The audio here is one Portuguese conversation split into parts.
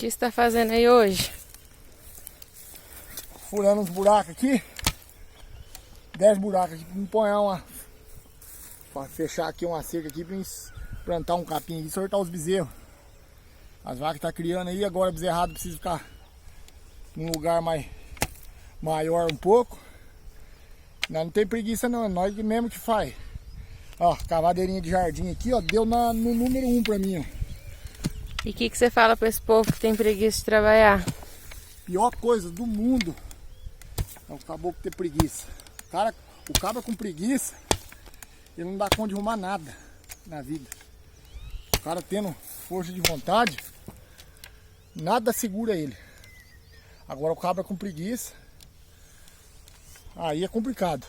que você tá fazendo aí hoje? Furando uns buracos aqui. 10 buracos aqui pra empunhar uma. Pra fechar aqui uma cerca aqui pra plantar um capim e soltar os bezerros. As vacas tá criando aí, agora o bezerrado precisa ficar num lugar maior um pouco. Nós não tem preguiça não, é nós mesmo que faz. Ó, cavadeirinha de jardim aqui, ó, deu no número 1 pra mim, ó. E o que você fala pra esse povo que tem preguiça de trabalhar? Pior coisa do mundo é o caboclo ter preguiça. O cabra com preguiça, ele não dá conta de arrumar nada na vida. O cara tendo força de vontade, nada segura ele. Agora o cabra com preguiça, aí é complicado.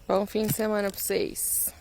Bom fim de semana pra vocês.